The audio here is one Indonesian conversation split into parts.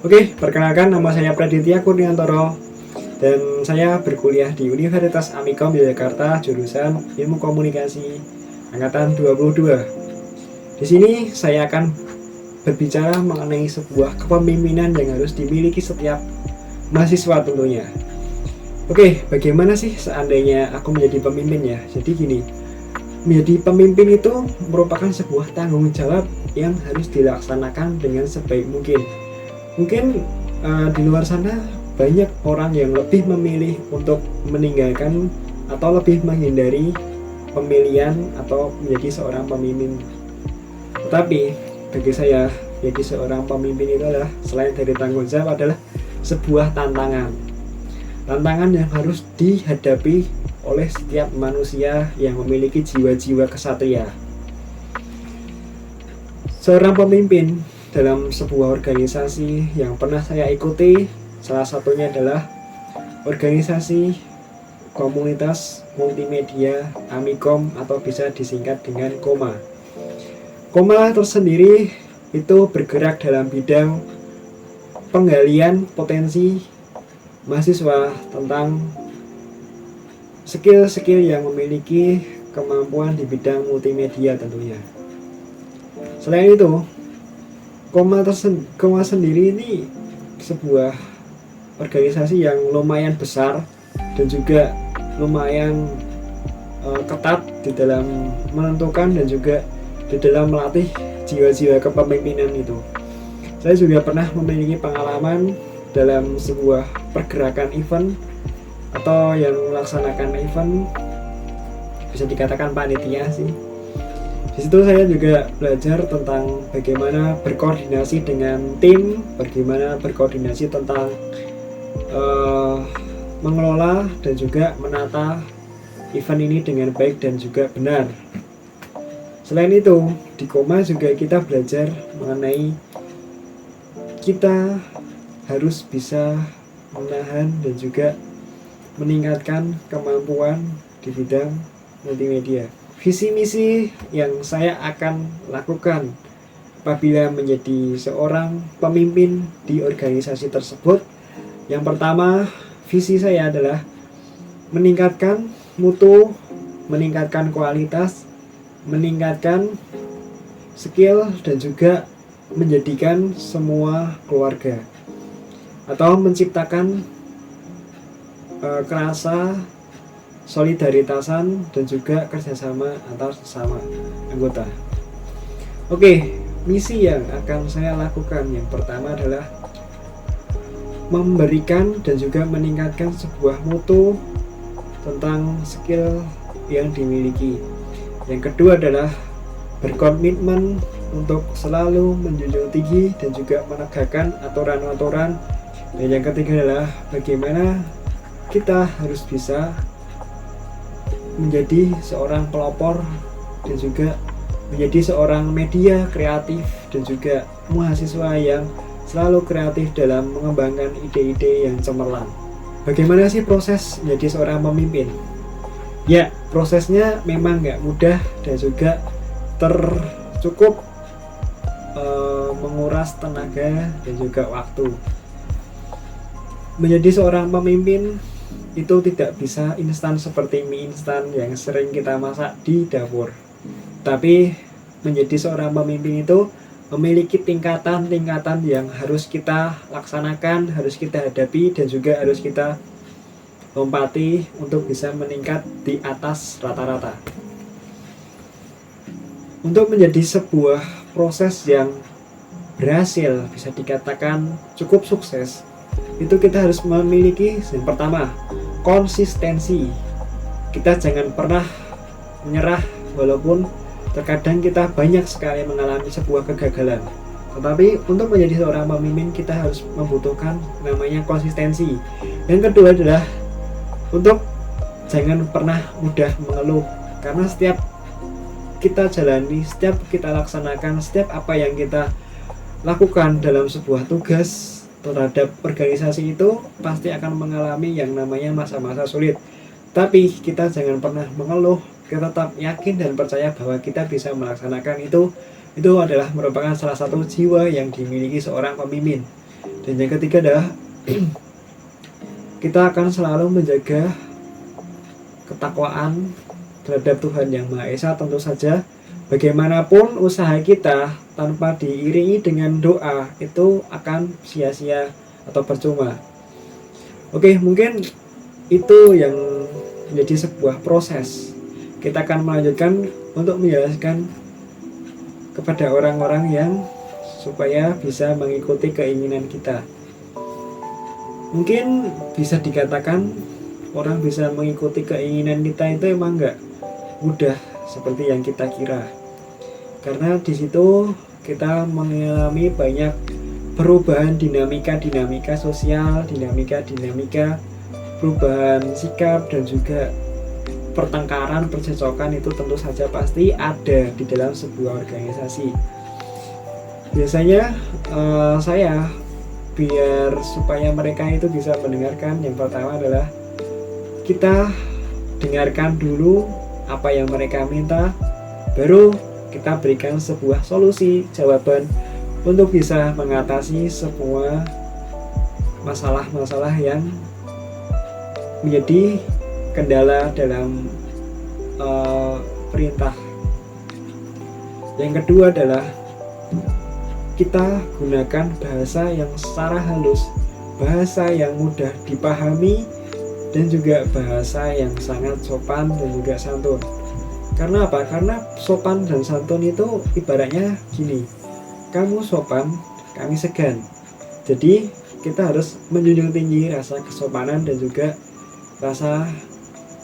Oke, perkenalkan nama saya Praditya Kurniantoro dan saya berkuliah di Universitas Amikom Yogyakarta jurusan Ilmu Komunikasi angkatan 22. Di sini saya akan berbicara mengenai sebuah kepemimpinan yang harus dimiliki setiap mahasiswa tentunya. Oke, bagaimana sih seandainya aku menjadi pemimpin ya? Jadi gini, menjadi pemimpin itu merupakan sebuah tanggung jawab yang harus dilaksanakan dengan sebaik mungkin. Mungkin di luar sana banyak orang yang lebih memilih untuk meninggalkan atau lebih menghindari pemilihan atau menjadi seorang pemimpin. Tetapi bagi saya, jadi seorang pemimpin itu adalah selain dari tanggung jawab adalah sebuah tantangan. Tantangan yang harus dihadapi oleh setiap manusia yang memiliki jiwa-jiwa kesatria. Seorang pemimpin dalam sebuah organisasi yang pernah saya ikuti, salah satunya adalah organisasi komunitas multimedia Amikom atau bisa disingkat dengan KOMA. KOMA tersendiri itu bergerak dalam bidang penggalian potensi mahasiswa tentang skill-skill yang memiliki kemampuan di bidang multimedia tentunya. Selain itu, KOMA sendiri ini sebuah organisasi yang lumayan besar dan juga lumayan ketat di dalam menentukan dan juga di dalam melatih jiwa-jiwa kepemimpinan itu. Saya juga pernah memiliki pengalaman dalam sebuah pergerakan event atau yang melaksanakan event, bisa dikatakan panitia sih. Di situ saya juga belajar tentang bagaimana berkoordinasi dengan tim, bagaimana berkoordinasi tentang mengelola dan juga menata event ini dengan baik dan juga benar. Selain itu, di KOMA juga kita belajar mengenai kita harus bisa menahan dan juga meningkatkan kemampuan di bidang multimedia. Visi misi yang saya akan lakukan apabila menjadi seorang pemimpin di organisasi tersebut, yang pertama, visi saya adalah meningkatkan mutu, meningkatkan kualitas, meningkatkan skill dan juga menjadikan semua keluarga atau menciptakan kerasa solidaritasan dan juga kerjasama antar sesama anggota. Oke, misi yang akan saya lakukan yang pertama adalah memberikan dan juga meningkatkan sebuah mutu tentang skill yang dimiliki. Yang kedua adalah berkomitmen untuk selalu menjunjung tinggi dan juga menegakkan aturan-aturan. Dan yang ketiga adalah bagaimana kita harus bisa menjadi seorang pelopor dan juga menjadi seorang media kreatif dan juga mahasiswa yang selalu kreatif dalam mengembangkan ide-ide yang cemerlang. Bagaimana sih proses menjadi seorang pemimpin? Ya, prosesnya memang nggak mudah dan juga cukup menguras tenaga dan juga waktu. Menjadi seorang pemimpin itu tidak bisa instan seperti mie instan yang sering kita masak di dapur. Tapi menjadi seorang pemimpin itu memiliki tingkatan-tingkatan yang harus kita laksanakan, harus kita hadapi dan juga harus kita lompati untuk bisa meningkat di atas rata-rata. Untuk menjadi sebuah proses yang berhasil, bisa dikatakan cukup sukses, itu kita harus memiliki yang pertama, konsistensi. Kita jangan pernah menyerah walaupun terkadang kita banyak sekali mengalami sebuah kegagalan. Tetapi untuk menjadi seorang pemimpin kita harus membutuhkan namanya konsistensi. Yang kedua adalah untuk jangan pernah mudah mengeluh, karena setiap kita jalani, setiap kita laksanakan, setiap apa yang kita lakukan dalam sebuah tugas terhadap organisasi itu pasti akan mengalami yang namanya masa-masa sulit. Tapi kita jangan pernah mengeluh, kita tetap yakin dan percaya bahwa kita bisa melaksanakan itu adalah merupakan salah satu jiwa yang dimiliki seorang pemimpin. Dan yang ketiga adalah kita akan selalu menjaga ketakwaan terhadap Tuhan Yang Maha Esa. Tentu saja bagaimanapun usaha kita tanpa diiringi dengan doa itu akan sia-sia atau percuma. Oke, mungkin itu yang menjadi sebuah proses. Kita akan melanjutkan untuk menjelaskan kepada orang-orang yang supaya bisa mengikuti keinginan kita. Mungkin bisa dikatakan orang bisa mengikuti keinginan kita itu emang nggak mudah seperti yang kita kira, karena di situ kita mengalami banyak perubahan dinamika sosial, dinamika perubahan sikap, dan juga pertengkaran, percecokan itu tentu saja pasti ada di dalam sebuah organisasi. Biasanya saya biar supaya mereka itu bisa mendengarkan, yang pertama adalah kita dengarkan dulu apa yang mereka minta, baru kita berikan sebuah solusi, jawaban untuk bisa mengatasi semua masalah-masalah yang menjadi kendala dalam perintah. Yang kedua adalah kita gunakan bahasa yang secara halus, bahasa yang mudah dipahami, dan juga bahasa yang sangat sopan dan juga santun. Karena apa? Karena sopan dan santun itu ibaratnya gini, kamu sopan, kami segan. Jadi kita harus menjunjung tinggi rasa kesopanan dan juga rasa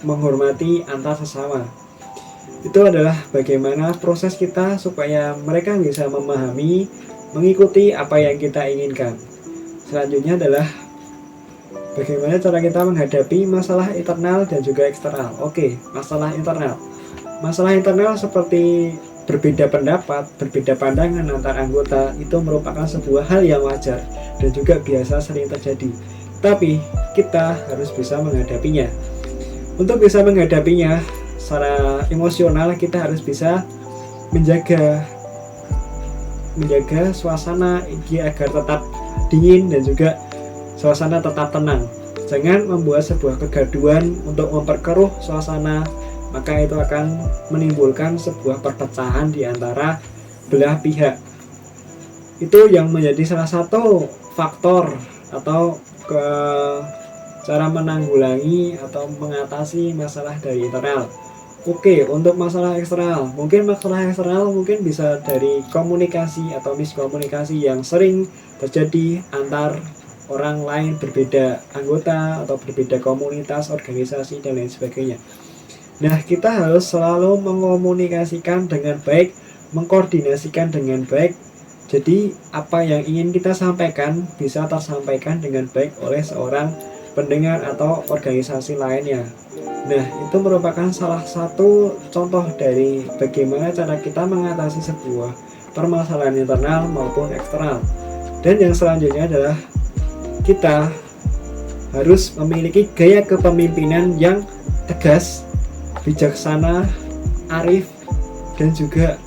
menghormati antar sesama. Itu adalah bagaimana proses kita supaya mereka bisa memahami, mengikuti apa yang kita inginkan. Selanjutnya adalah bagaimana cara kita menghadapi masalah internal dan juga eksternal. Oke, masalah internal. Masalah internal seperti berbeda pendapat, berbeda pandangan antar anggota itu merupakan sebuah hal yang wajar dan juga biasa sering terjadi. Tapi kita harus bisa menghadapinya. Untuk bisa menghadapinya secara emosional, kita harus bisa menjaga suasana agar tetap dingin dan juga suasana tetap tenang. Jangan membuat sebuah kegaduhan untuk memperkeruh suasana, maka itu akan menimbulkan sebuah perpecahan di antara belah pihak. Itu yang menjadi salah satu faktor atau cara menanggulangi atau mengatasi masalah dari internal. Oke, untuk masalah eksternal mungkin bisa dari komunikasi atau miskomunikasi yang sering terjadi antar orang lain, berbeda anggota atau berbeda komunitas, organisasi, dan lain sebagainya. Nah, kita harus selalu mengomunikasikan dengan baik, mengkoordinasikan dengan baik. Jadi apa yang ingin kita sampaikan bisa tersampaikan dengan baik oleh seorang pendengar atau organisasi lainnya. Nah, itu merupakan salah satu contoh dari bagaimana cara kita mengatasi sebuah permasalahan internal maupun eksternal. Dan yang selanjutnya adalah kita harus memiliki gaya kepemimpinan yang tegas, bijaksana, arif, dan juga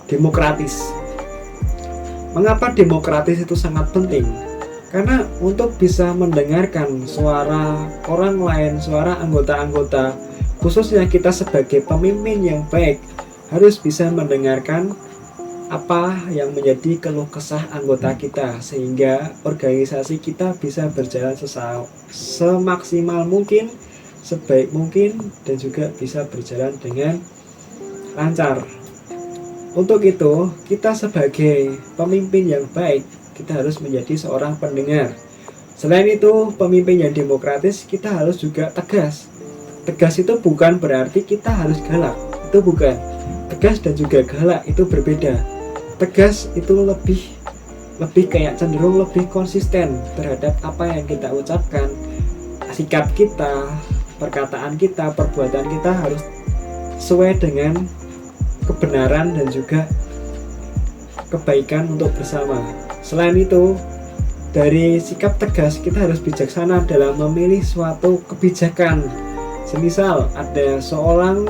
demokratis. Mengapa demokratis itu sangat penting? Karena untuk bisa mendengarkan suara orang lain, suara anggota-anggota, khususnya kita sebagai pemimpin yang baik, harus bisa mendengarkan apa yang menjadi keluh kesah anggota kita, sehingga organisasi kita bisa berjalan semaksimal mungkin, sebaik mungkin, dan juga bisa berjalan dengan lancar. Untuk itu, kita sebagai pemimpin yang baik, kita harus menjadi seorang pendengar. Selain itu, pemimpin yang demokratis, kita harus juga tegas. Tegas itu bukan berarti kita harus galak, itu bukan. Tegas dan juga galak itu berbeda. Tegas itu lebih kayak cenderung lebih konsisten terhadap apa yang kita ucapkan. Sikap kita, perkataan kita, perbuatan kita harus sesuai dengan kebenaran dan juga kebaikan untuk bersama. Selain itu, dari sikap tegas kita harus bijaksana dalam memilih suatu kebijakan. Semisal ada seorang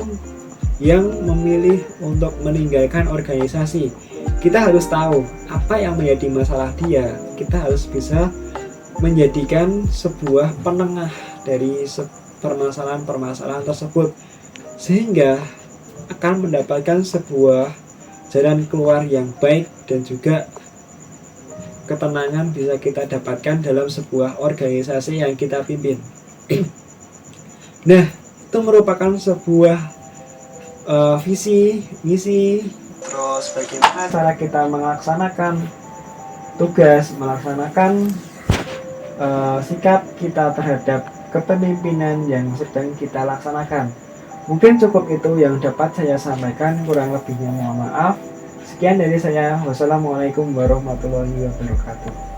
yang memilih untuk meninggalkan organisasi, kita harus tahu apa yang menjadi masalah dia. Kita harus bisa menjadikan sebuah penengah dari permasalahan-permasalahan tersebut, sehingga akan mendapatkan sebuah jalan keluar yang baik dan juga ketenangan bisa kita dapatkan dalam sebuah organisasi yang kita pimpin. Nah, itu merupakan sebuah visi, misi, terus bagaimana cara kita melaksanakan tugas, melaksanakan sikap kita terhadap kepemimpinan yang sedang kita laksanakan. Mungkin cukup itu yang dapat saya sampaikan, kurang lebihnya mohon maaf. Sekian dari saya. Wassalamualaikum warahmatullahi wabarakatuh.